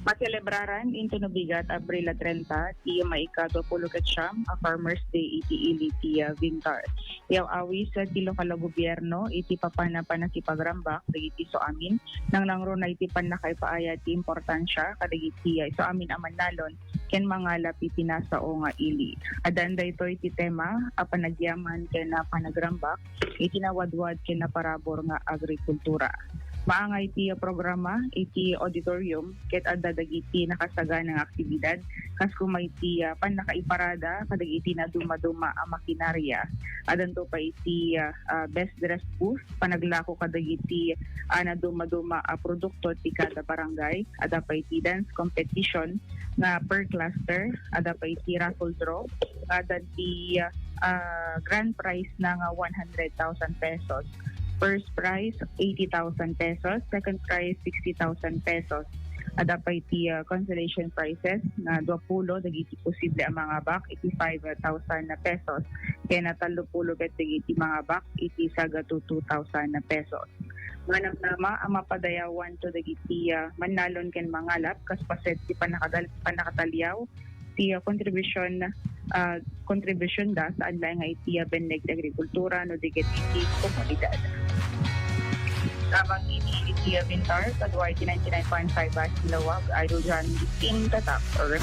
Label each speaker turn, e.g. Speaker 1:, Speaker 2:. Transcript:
Speaker 1: Maselebraran into nabigat Abril 30, ti maikado pulukat siyam, a Farmers Day iti ili ti Vintar. Yaw awi sa ti lokal na gobyerno, iti papana panasipagrambak, iti so amin, nang nangro na iti panakaipaaya ti importansya, kadagiti so amin aman nalon, ken mga lapi pinasao nga ili. Adanda ito iti tema, a panagyaman ken na panagrambak, iti nawadwad ken na parabor nga agrikultura. Maangay iti programa iti auditorium ket adda dagiti nakasaga ng aktibidad kas kumay iti panakaiparada kadagiti na dumaduma a makinarya adanto pa iti best dress booth panaglako kadagiti na dumaduma a produkto ti kada barangay adda pa iti dance competition na per cluster adda pa iti raffle draw adda ti grand prize na nga 100,000 pesos. First prize, 80,000 pesos. Second prize, 60,000 pesos. Ada pa iti consolation prizes na 20, dagiti posible ang mga bak, iti 5,000 na pesos. Kaya na 30 ket dagiti mga bak, iti saga to 2,000 na pesos. Manang nama, ang mapadayawan to dagiti manalon ken mangalap, kas paset ti panakatalyaw, ti contribution da sa adlay nga iti beneg ti agrikultura no digit iti komunidad. Tamang iti Vintar, Kaduay 99.5 Basilawag, Idol John, Team Tatak, or